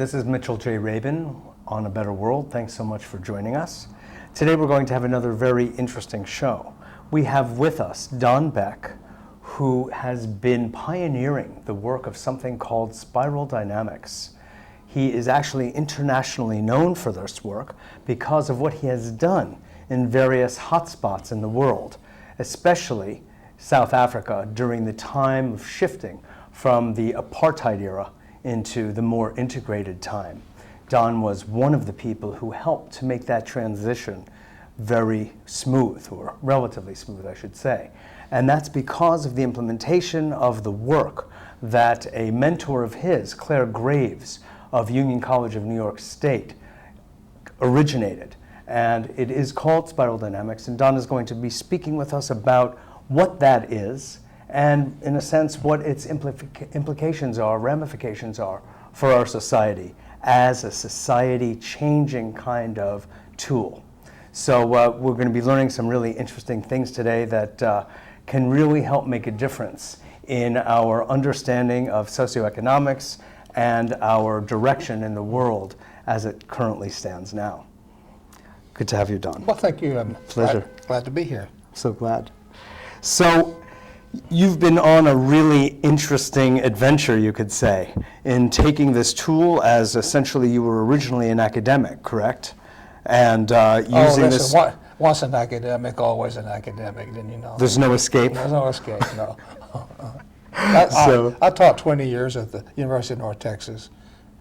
this is Mitchell J. Rabin on A Better World. Thanks so much for joining us. Today we're going to have another very interesting show. We have with us Don Beck, who has been pioneering the work of something called spiraldynamics. He is actually internationally known for this work because of what he has done in various hotspots in the world, especially South Africa during the time of shifting from the apartheid era into the more integrated time. Don was one of the people who helped to make that transition very smooth, or relatively smooth, I should say. And that's because of the implementation of the work that a mentor of his, Claire Graves of Union College of New York State, originated. And it is called spiraldynamics, and Don is going to be speaking with us about what that is, and in a sense what its implications are, ramifications are for our society as a society-changing kind of tool. So we're going to be learning some really interesting things today that can really help make a difference in our understanding of socioeconomics and our direction in the world as it currently stands now. Good to have you, Don. Well, thank you. Pleasure. Glad to be here. So glad. So you've been on a really interesting adventure, you could say, in taking this tool as essentially you were originally an academic, correct? And using this. Once an academic, always an academic, didn't you know? There's no escape. There's no escape, no. I taught 20 years at the University of North Texas,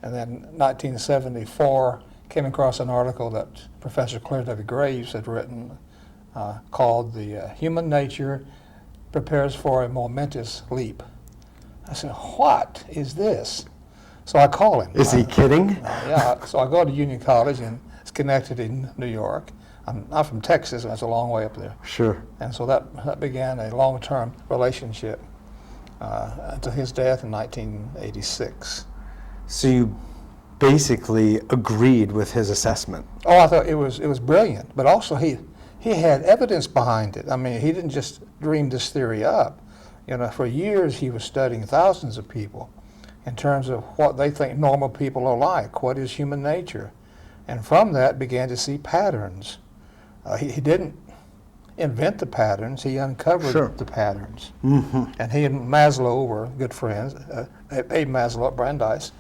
and then in 1974 came across an article that Professor Claire W. Graves had written called "The Human Nature Prepares for a Momentous Leap." I said, "What is this?" So I call him. Is he kidding? Yeah, so I go to Union College in Schenectady, New York. I'm from Texas, and that's a long way up there. Sure. And so that began a long-term relationship until his death in 1986. So you basically agreed with his assessment. Oh, I thought it was brilliant, but also he had evidence behind it. I mean, he didn't just dream this theory up. You know, for years he was studying thousands of people in terms of what they think normal people are like, what is human nature, and from that began to see patterns. He didn't invent the patterns, he uncovered the patterns. Mm-hmm. And he and Maslow were good friends, Abe Maslow at Brandeis,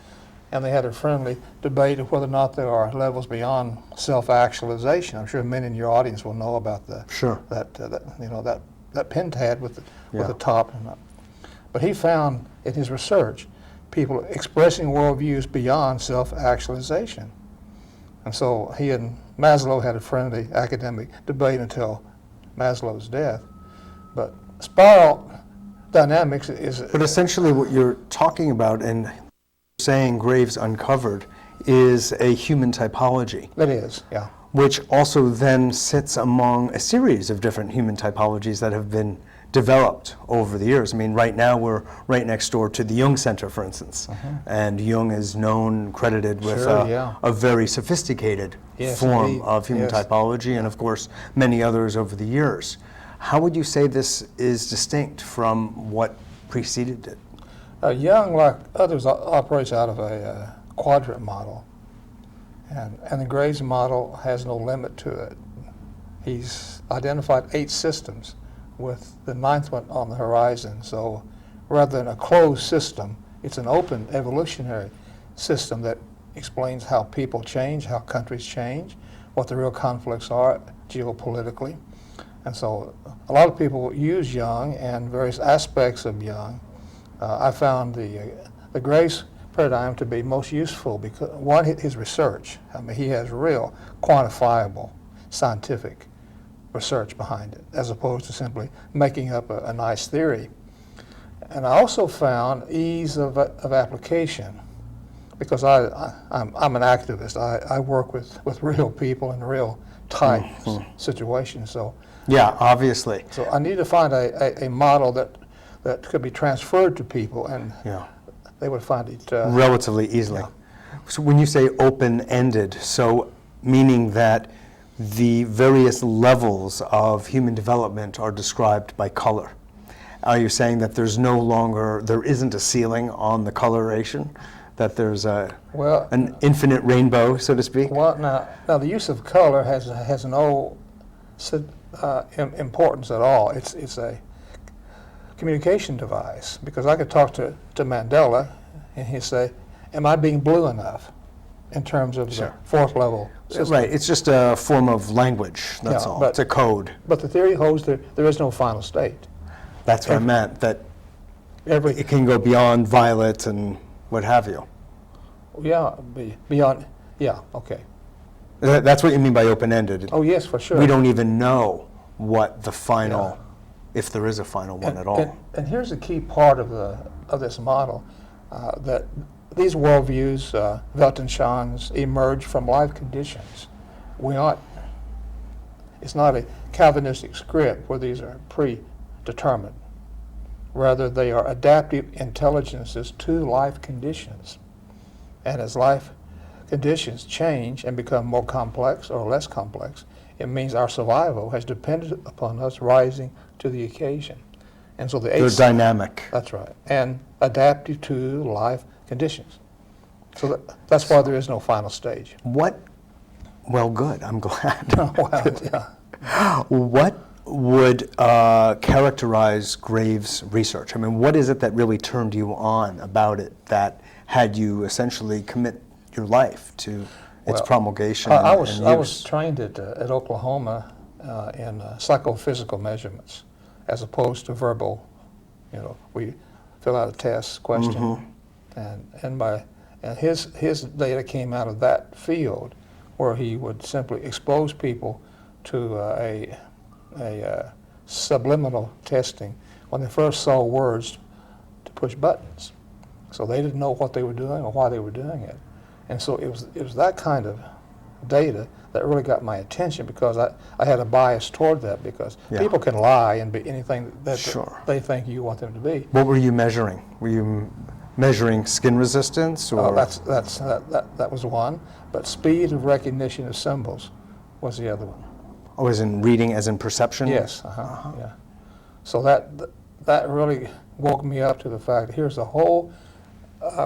and they had a friendly debate of whether or not there are levels beyond self-actualization. I'm sure many in your audience will know about that pentad with the top. But he found in his research people expressing worldviews beyond self-actualization. And so he and Maslow had a friendly academic debate until Maslow's death. But spiral dynamics is... But essentially what you're talking about and saying Graves uncovered is a human typology. It is, yeah. Which also then sits among a series of different human typologies that have been developed over the years. I mean, right now we're right next door to the Jung Center, for instance, and Jung is credited with a very sophisticated form of human typology, and of course many others over the years. How would you say this is distinct from what preceded it? Jung, like others, operates out of a quadrant model, and the Graves model has no limit to it. He's identified 8 systems, with the 9th one on the horizon. So rather than a closed system, it's an open evolutionary system that explains how people change, how countries change, what the real conflicts are geopolitically. And so a lot of people use Jung and various aspects of Jung. I found the Graves paradigm to be most useful because, one, his research. I mean, he has real quantifiable scientific research behind it, as opposed to simply making up a nice theory. And I also found ease of application, because I'm an activist. I work with real people in real tight situations. So yeah, obviously. So I need to find a model that could be transferred to people, and they would find it relatively easily. Yeah. So when you say open-ended, so meaning that the various levels of human development are described by color. Are you saying that there isn't a ceiling on the coloration? that there's Well, an infinite rainbow, so to speak? well, now the use of color has no importance at all. It's a communication device, because I could talk to Mandela and he'd say, "Am I being blue enough?" in terms of Sure. the fourth level system. Right, it's just a form of language, that's Yeah, all. but- It's a code. But the theory holds that there is no final state. That's what I meant, that Every it can go beyond violet and what have you. beyond, yeah, okay. That's what you mean by open-ended. Oh, yes, for sure. We don't even know what the final, if there is a final one at all. And here's a key part of this model, that these worldviews, Weltanschauung's, emerge from life conditions. It's not a Calvinistic script where these are predetermined. Rather, they are adaptive intelligences to life conditions. And as life conditions change and become more complex or less complex, it means our survival has depended upon us rising to the occasion. And so They're dynamic. that's right, and adaptive to life conditions. So that's why there is no final stage. Well, good, I'm glad. Wow, yeah. What would characterize Graves' research? I mean, what is it that really turned you on about it that had you essentially commit your life to its promulgation I and was use? trained at Oklahoma in psychophysical measurements, as opposed to verbal. We fill out a test question, and his data came out of that field, where he would simply expose people to a subliminal testing when they first saw words to push buttons. So they didn't know what they were doing or why they were doing it. And so it was that kind of data that really got my attention, because I had a bias toward that, because people can lie and be anything that they think you want them to be. What were you measuring? Were you measuring skin resistance, or That was one, but speed of recognition of symbols was the other one. oh, as in reading, as in perception? Yes, yeah. So that really woke me up to the fact that here's a whole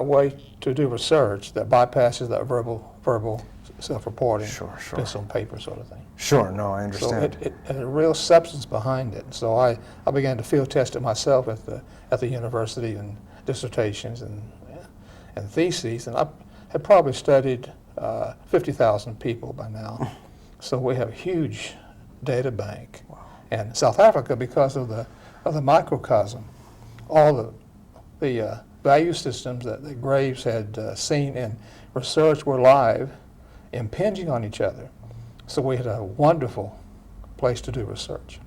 way to do research that bypasses that verbal self-reporting, pencil and paper sort of thing. Sure, no, I understand. So it had a real substance behind it. So I began to field test it myself at the university, and dissertations and theses, and I had probably studied 50,000 people by now. So we have a huge data bank. Wow. And South Africa, because of the microcosm, all the value systems that Graves had seen in research were live, impinging on each other. So we had a wonderful place to do research.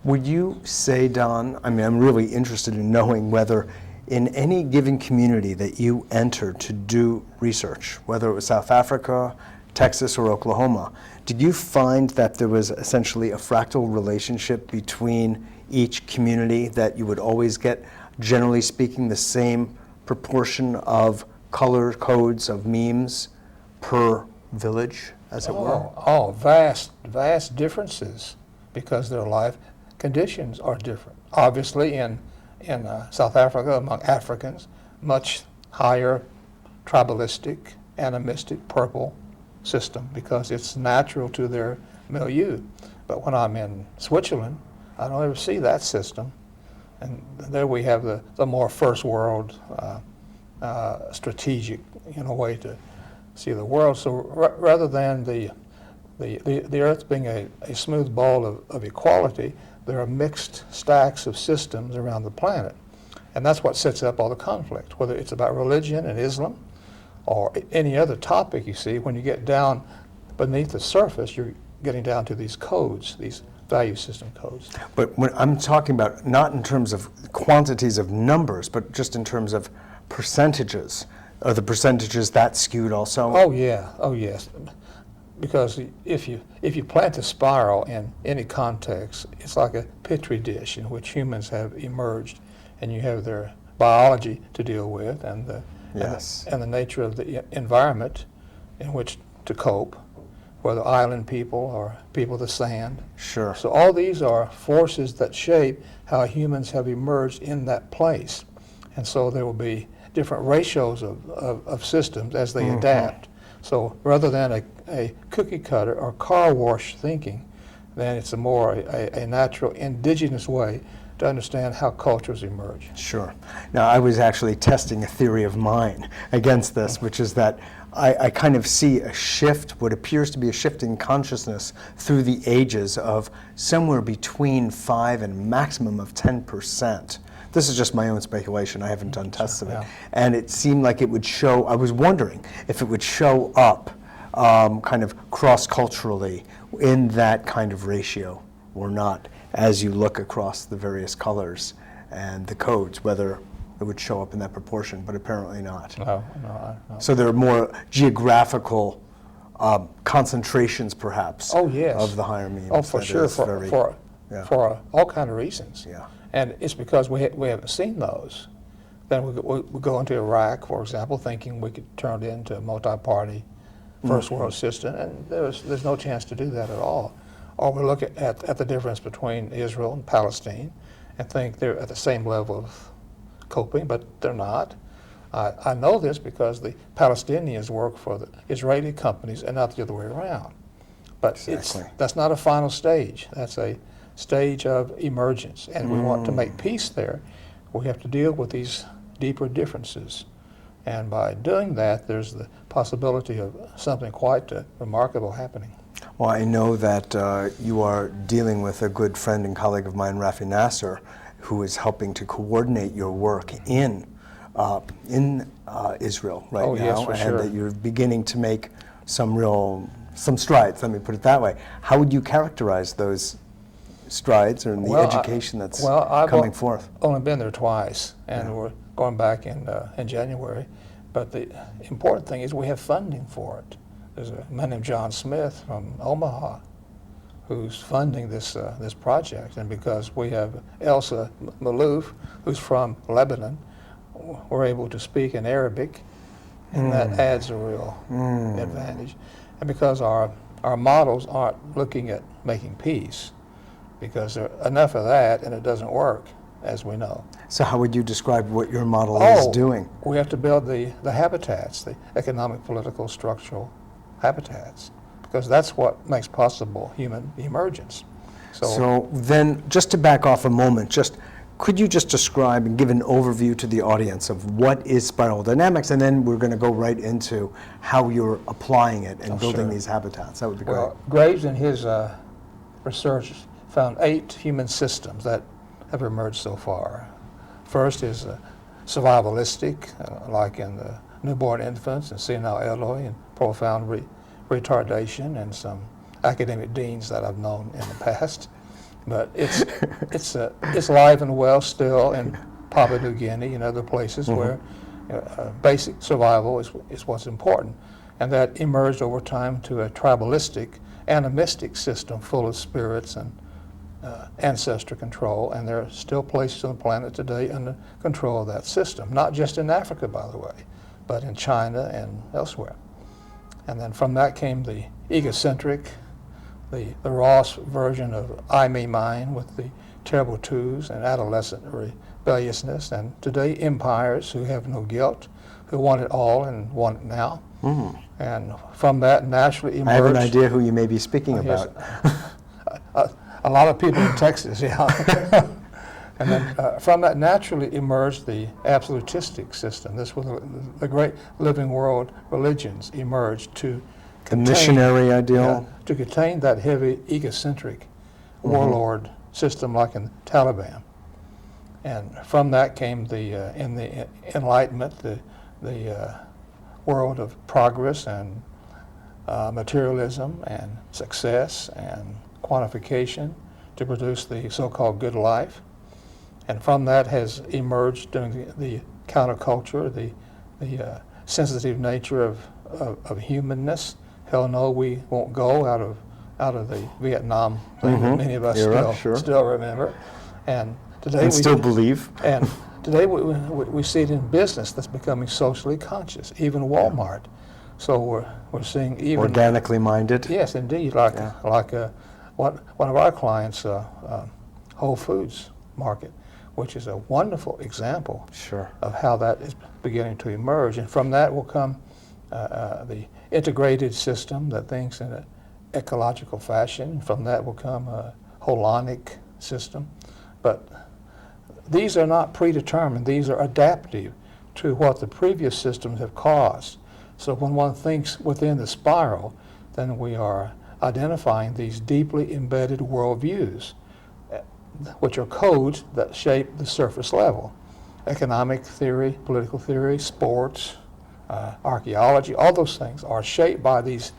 Would you say, Don, I mean, I'm really interested in knowing whether in any given community that you entered to do research, whether it was South Africa, Texas, or Oklahoma, did you find that there was essentially a fractal relationship between each community, that you would always get, generally speaking, the same proportion of color codes of memes per village, as it were? Oh, vast differences, because their life conditions are different. Obviously, in South Africa, among Africans, much higher tribalistic, animistic, purple system, because it's natural to their milieu. But when I'm in Switzerland, I don't ever see that system. And there we have the more first world strategic, way to see the world. So rather than the Earth being a smooth ball of equality, there are mixed stacks of systems around the planet. And that's what sets up all the conflict, whether it's about religion and Islam or any other topic. You see, when you get down beneath the surface, you're getting down to these codes, these value system codes. But when I'm talking about, not in terms of quantities of numbers, but just in terms of percentages. Are the percentages that skewed also? Oh yeah, oh yes. Because if you plant a spiral in any context, it's like a petri dish in which humans have emerged, and you have their biology to deal with, and the nature of the environment in which to cope, whether island people or people of the sand. Sure. So all these are forces that shape how humans have emerged in that place. And so there will be different ratios of systems as they adapt. So rather than a cookie cutter or car wash thinking, then it's a natural indigenous way to understand how cultures emerge. Sure. Now, I was actually testing a theory of mine against this, which is that I kind of see a shift, what appears to be a shift in consciousness through the ages of somewhere between 5 and maximum of 10%. This is just my own speculation. I haven't done tests of it. Yeah. And it seemed like it would show, I was wondering if it would show up kind of cross-culturally in that kind of ratio or not, as you look across the various colors and the codes, whether it would show up in that proportion, but apparently not. No. So there are more geographical concentrations, perhaps, Oh, yes. of the higher memes. Oh, for that sure, is very- for yeah. all kind of reasons. Yeah. And it's because we haven't seen those. Then we go into Iraq, for example, thinking we could turn it into a multi-party first world system, and there's no chance to do that at all. Or we look at the difference between Israel and Palestine and think they're at the same level of coping, but they're not. I know this because the Palestinians work for the Israeli companies and not the other way around. But Exactly. that's not a final stage. That's a stage of emergence. And we want to make peace there. We have to deal with these deeper differences. And by doing that, there's the possibility of something quite remarkable happening. Well, I know that you are dealing with a good friend and colleague of mine, Rafi Nasser, who is helping to coordinate your work in Israel right Oh, now, yes, for and sure. that you're beginning to make some strides. Let me put it that way. How would you characterize those strides or the education that's coming forth? I've only been there twice, and we're going back in January. But the important thing is we have funding for it. There's a man named John Smith from Omaha who's funding this project, and because we have Elsa Malouf, who's from Lebanon, we're able to speak in Arabic, and that adds a real advantage. And because our models aren't looking at making peace, because there enough of that and it doesn't work, as we know. So how would you describe what your model is doing? We have to build the habitats, the economic, political, structural habitats, because that's what makes possible human emergence. So then, just to back off a moment, could you just describe and give an overview to the audience of what is spiral dynamics, and then we're going to go right into how you're applying it and building these habitats. That would be great. Well, Graves in his research found 8 human systems that have emerged so far. First is survivalistic, like in the newborn infants and senile elderly and profound retardation, and some academic deans that I've known in the past. But it's alive and well still in Papua New Guinea and other places where basic survival is what's important. And that emerged over time to a tribalistic, animistic system full of spirits and ancestor control, and there are still places on the planet today under control of that system, not just in Africa, by the way, but in China and elsewhere. And then from that came the egocentric, the raw version of I, me, mine, with the terrible twos and adolescent rebelliousness, and today empires who have no guilt, who want it all and want it now. And from that naturally emerged... I have an idea who you may be speaking about. A lot of people in Texas, yeah. And then from that naturally emerged the absolutistic system. This was the great living world religions emerged to The missionary ideal. to contain that heavy egocentric warlord system like in Taliban. And from that came in the Enlightenment, the world of progress and materialism and success and quantification to produce the so-called good life. And from that has emerged during the counterculture, the sensitive nature of humanness. Hell no, we won't go out of the Vietnam thing that many of us still remember. And today we still believe. And today we see it in business that's becoming socially conscious, even Walmart. So we're seeing even organically minded. Yes, indeed. Like one of our clients, Whole Foods Market. which is a wonderful example Sure. of how that is beginning to emerge. And from that will come the integrated system that thinks in an ecological fashion. From that will come a holonic system. But these are not predetermined. These are adaptive to what the previous systems have caused. So when one thinks within the spiral, then we are identifying these deeply embedded worldviews, which are codes that shape the surface level. Economic theory, political theory, sports, archaeology, all those things are shaped by these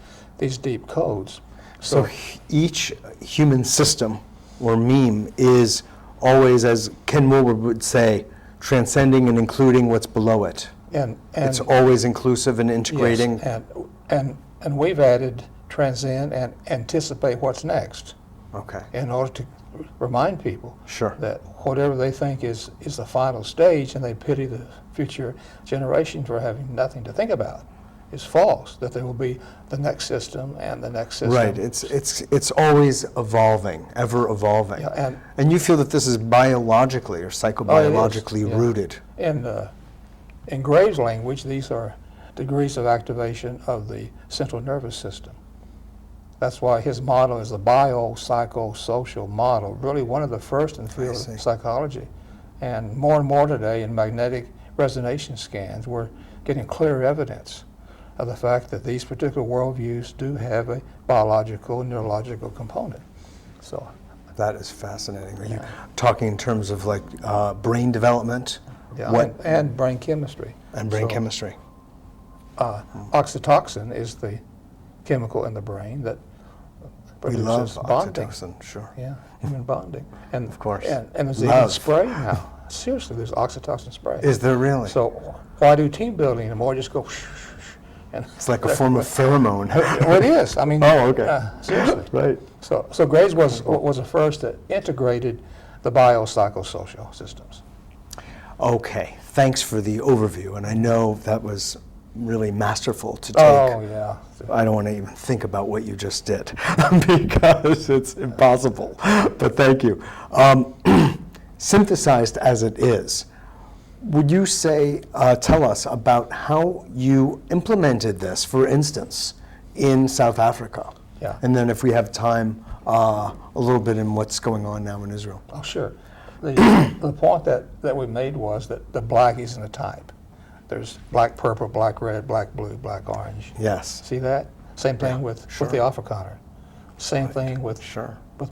deep codes. So each human system or meme is always, as Ken Wilber would say, transcending and including what's below it. And it's always inclusive and integrating. Yes, and we've added transcend and anticipate what's next. Okay. In order to remind people Sure. that whatever they think is the final stage, and they pity the future generation for having nothing to think about, is false. That there will be the next system and the next system. Right. It's always evolving, ever evolving. Yeah, and you feel that this is biologically or psychobiologically yeah. rooted. In Graves' language, these are degrees of activation of the central nervous system. That's why his model is the biopsychosocial model, really one of the first in the field of psychology. And more today in magnetic resonance scans, we're getting clear evidence of the fact that these particular worldviews do have a biological, neurological component. So that is fascinating. Are you talking in terms of like brain development? Yeah, and brain chemistry. And brain chemistry. Oxytocin is the chemical in the brain that produces we love bonding. Oxytocin, sure. Yeah, human bonding. And of course. And there's even spray now. Seriously, there's oxytocin spray. Is there really? So why do team building anymore? Just go. And it's like a form of pheromone. Well, it is. I mean. Oh, okay. Seriously. Right. So Graves was the first that integrated the biopsychosocial systems. Okay. Thanks for the overview, and I know that was really masterful to take. Oh, yeah. I don't want to even think about what you just did because it's impossible, but thank you. Synthesized as it is, would you say, tell us about how you implemented this, for instance, in South Africa? Yeah. And then if we have time, a little bit in what's going on now in Israel. Oh, sure. The point that we made was that the black isn't a type. There's black purple, black red, black blue, black orange. Yes. See that? Same thing with the Afrikaner. Same thing with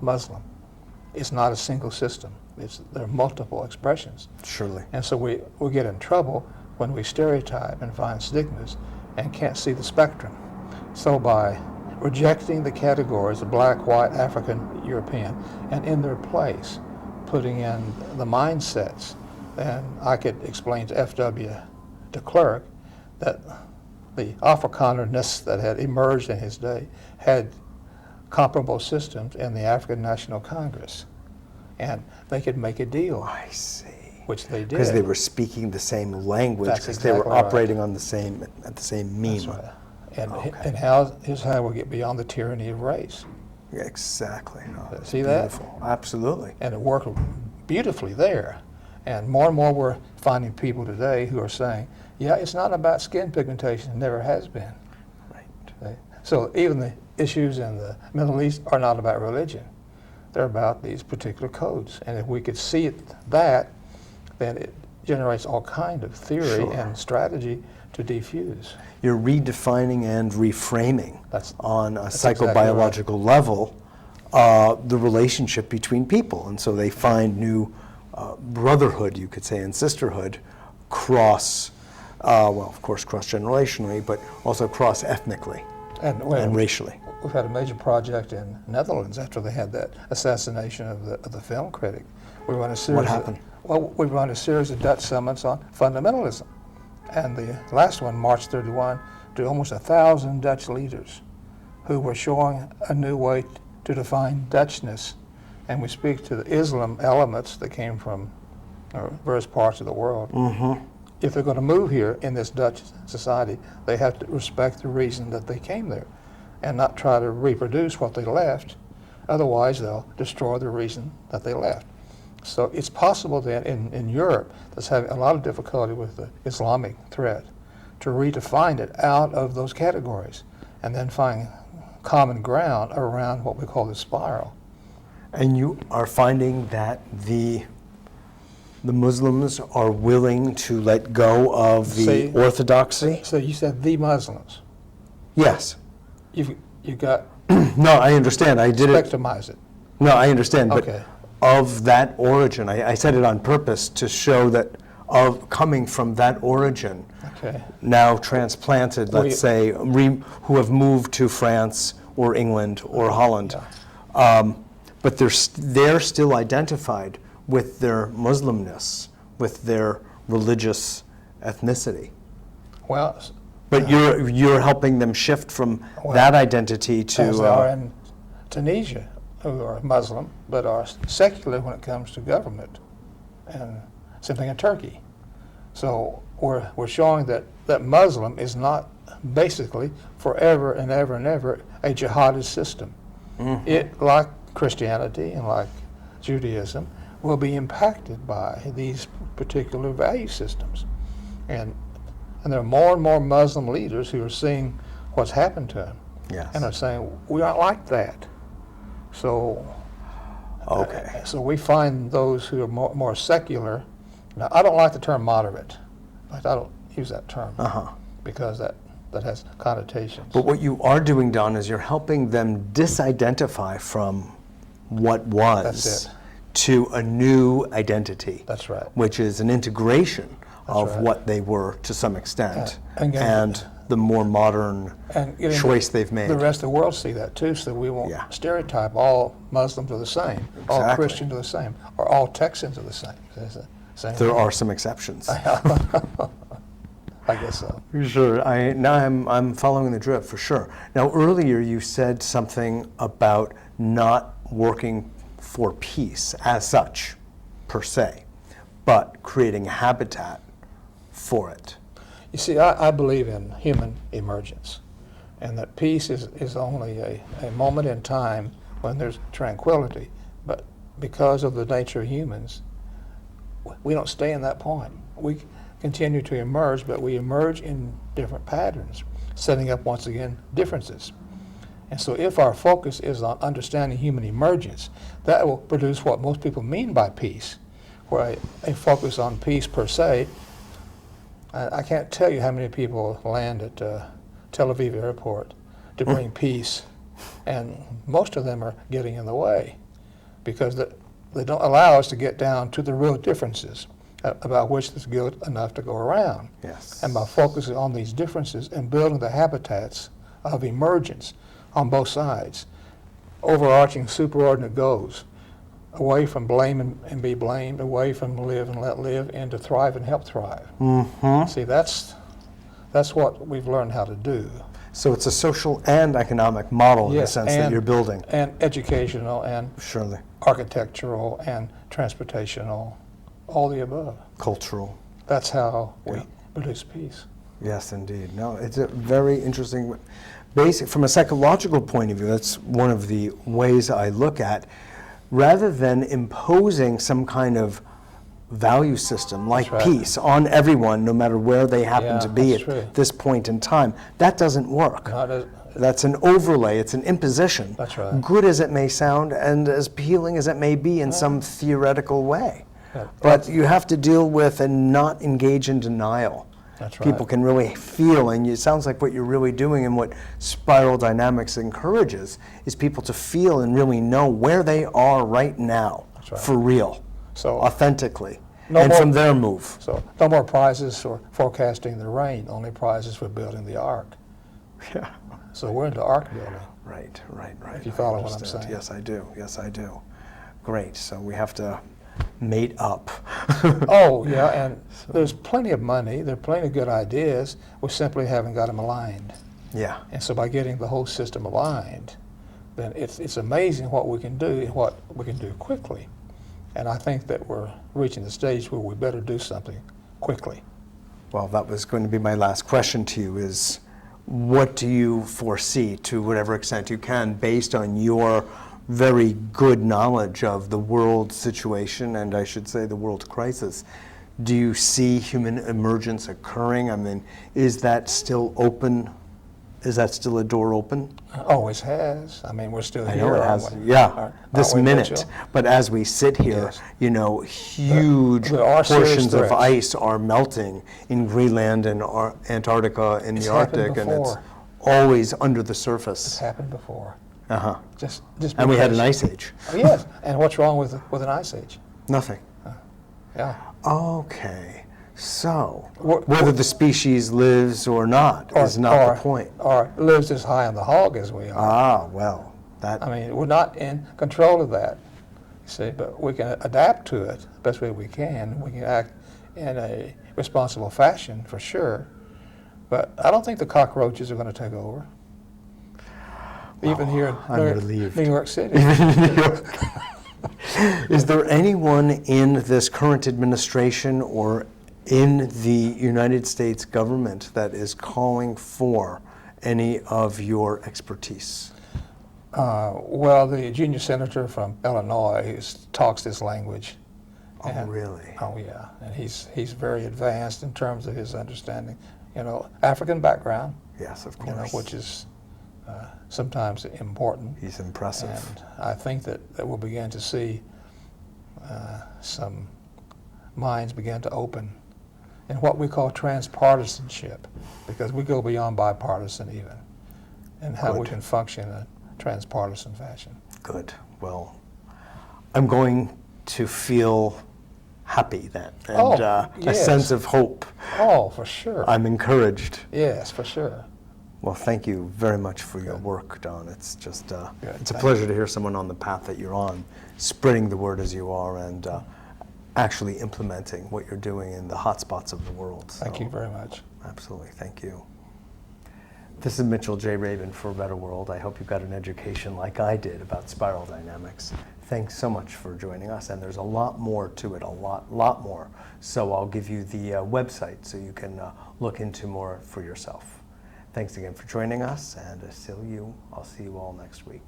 Muslim. It's not a single system. There are multiple expressions. Surely. And so we get in trouble when we stereotype and find stigmas and can't see the spectrum. So by rejecting the categories of black, white, African, European, and in their place, putting in the mindsets, then I could explain to F.W. de Klerk that the Afrikanerness that had emerged in his day had comparable systems in the African National Congress. And they could make a deal. I see. Which they did. Because they were speaking the same language, because they were operating on the same, at the same meme. That's right. And here's how we get beyond the tyranny of race. Yeah, exactly. Oh, see that? Beautiful. Absolutely. And it worked beautifully there. And more we're finding people today who are saying, yeah, it's not about skin pigmentation, it never has been. Right. So even the issues in the Middle East are not about religion. They're about these particular codes. And if we could see that, then it generates all kind of theory and strategy to defuse. You're redefining and reframing on a psychobiological exactly level the relationship between people. And so they find new brotherhood, you could say, and sisterhood cross, well, of course, cross-generationally, but also cross-ethnically and racially. We've had a major project in Netherlands after they had that assassination of the film critic. We run a series. What happened? We run a series of Dutch summits on fundamentalism. And the last one, March 31, to almost 1,000 Dutch leaders who were showing a new way to define Dutchness. And we speak to the Islam elements that came from various parts of the world. Mm-hmm. If they're going to move here in this Dutch society, they have to respect the reason that they came there and not try to reproduce what they left. Otherwise, they'll destroy the reason that they left. So it's possible that in Europe, that's having a lot of difficulty with the Islamic threat, to redefine it out of those categories and then find common ground around what we call the spiral. And you are finding that the Muslims are willing to let go of the orthodoxy? So you said the Muslims. Yes. You got No, I understand. I did it. spectrumize it. No, I understand. But Okay. of that origin, I said it on purpose to show that of coming from that origin, Okay. now transplanted, Well, let's say, who have moved to France or England or Holland, but they're still identified with their Muslimness, with their religious ethnicity. Well, But you're helping them shift from Well, that identity as they to are in Tunisia, who are Muslim, but are secular when it comes to government, and same thing in Turkey. So we're showing that Muslim is not basically forever and ever and ever a jihadist system. Mm-hmm. It, like Christianity and like Judaism, will be impacted by these particular value systems. And there are more and more Muslim leaders who are seeing what's happened to them. Yes. And are saying, we aren't like that. So, Okay. so we find those who are more secular. Now, I don't like the term moderate, but I don't use that term because that has connotations. But what you are doing, Don, is you're helping them disidentify from what was That's it. to a new identity. That's right. Which is an integration of right. what they were to some extent And and the more modern And getting choice they've made. The rest of the world see that too, so we won't Yeah. stereotype all Muslims are the same, all Exactly. Christians are the same, or all Texans are the same. It's the same There thing. are some exceptions. I guess so. Sure. Now I'm following the drift for sure. Now earlier you said something about not working for peace as such, per se, but creating a habitat for it. You see, I believe in human emergence, and that peace is only a moment in time when there's tranquility. But because of the nature of humans, we don't stay in that point. We continue to emerge, but we emerge in different patterns, setting up, once again, differences. And so if our focus is on understanding human emergence, that will produce what most people mean by peace, where a focus on peace per se. I can't tell you how many people land at Tel Aviv airport to bring peace, and most of them are getting in the way because they don't allow us to get down to the real differences about which there's good enough to go around. Yes. And by focusing on these differences and building the habitats of emergence on both sides, overarching superordinate goals, away from blame and be blamed, away from live and let live, into thrive and help thrive. Mm-hmm. See, that's what we've learned how to do. So it's a social and economic model in the Yes, sense that you're building. And educational and Surely. architectural and transportational, all the above. Cultural. That's how we Yeah. produce peace. Yes, indeed. No, it's a very interesting, basic, from a psychological point of view, that's one of the ways I look at, rather than imposing some kind of value system like That's right. peace on everyone, no matter where they happen Yeah, to be that's at true. this point in time, that doesn't work. That's an overlay, it's an imposition. That's right. Good as it may sound and as appealing as it may be in some theoretical way. Yeah, But you have to deal with and not engage in denial. That's right. People can really feel, and it sounds like what you're really doing and what Spiral Dynamics encourages is people to feel and really know where they are right now, That's right. for real, So authentically, No and more- from their move. So no more prizes for forecasting the rain, only prizes for building the ark. Yeah. So we're into ark building. Right. If you I follow what I'm understand. saying. Yes, I do. Great, so we have to mate up. Oh, yeah, and there's plenty of money, there are plenty of good ideas, we simply haven't got them aligned. Yeah. And so by getting the whole system aligned, then it's amazing what we can do and what we can do quickly. And I think that we're reaching the stage where we better do something quickly. Well, that was going to be my last question to you is, what do you foresee, to whatever extent you can, based on your very good knowledge of the world situation, and I should say the world crisis. Do you see human emergence occurring? I mean, is that still open? Is that still a door open? Always has. I mean, we're still I here. know it aren't has, we? yeah, this Aren't we, minute. Mitchell? But as we sit here, Yes. you know, huge There are serious portions of threats. ice are melting in Greenland and Antarctica and It's the happened Arctic, and it's before. always under the It's surface. happened before. Uh-huh. Just And we had an because- ice age. Oh, yes. And what's wrong with an ice age? Nothing. Yeah. Okay. So, What- whether the species lives or not is not the point. Or lives as high on the hog as we are. Ah, well, that, I mean, we're not in control of that, you see, but we can adapt to it the best way we can. We can act in a responsible fashion, for sure. But I don't think the cockroaches are going to take over. Even here I'm in relieved. New York City. is there anyone in this current administration or in the United States government that is calling for any of your expertise? Well, the junior senator from Illinois talks this language. Oh, And- really? Oh, yeah. And he's very advanced in terms of his understanding. You know, African background, Yes, of you know, course. which is sometimes important. He's impressive. And I think that we'll begin to see some minds begin to open in what we call transpartisanship, because we go beyond bipartisan even, and how we Good. can function in a transpartisan fashion. Good. Well, I'm going to feel happy then, and Oh, a yes. sense of hope. Oh, for sure. I'm encouraged. Yes, for sure. Well, thank you very much for your work, Don. It's just, it's a Thank pleasure to hear someone on the path that you're on, spreading the word as you are, and actually implementing what you're doing in the hot spots of the world. Thank you very much. Absolutely, thank you. This is Mitchell J. Rabin for a Better World. I hope you got an education like I did about spiral dynamics. Thanks so much for joining us, and there's a lot more to it, a lot more. So I'll give you the website so you can look into more for yourself. Thanks again for joining us, and I'll see you all next week.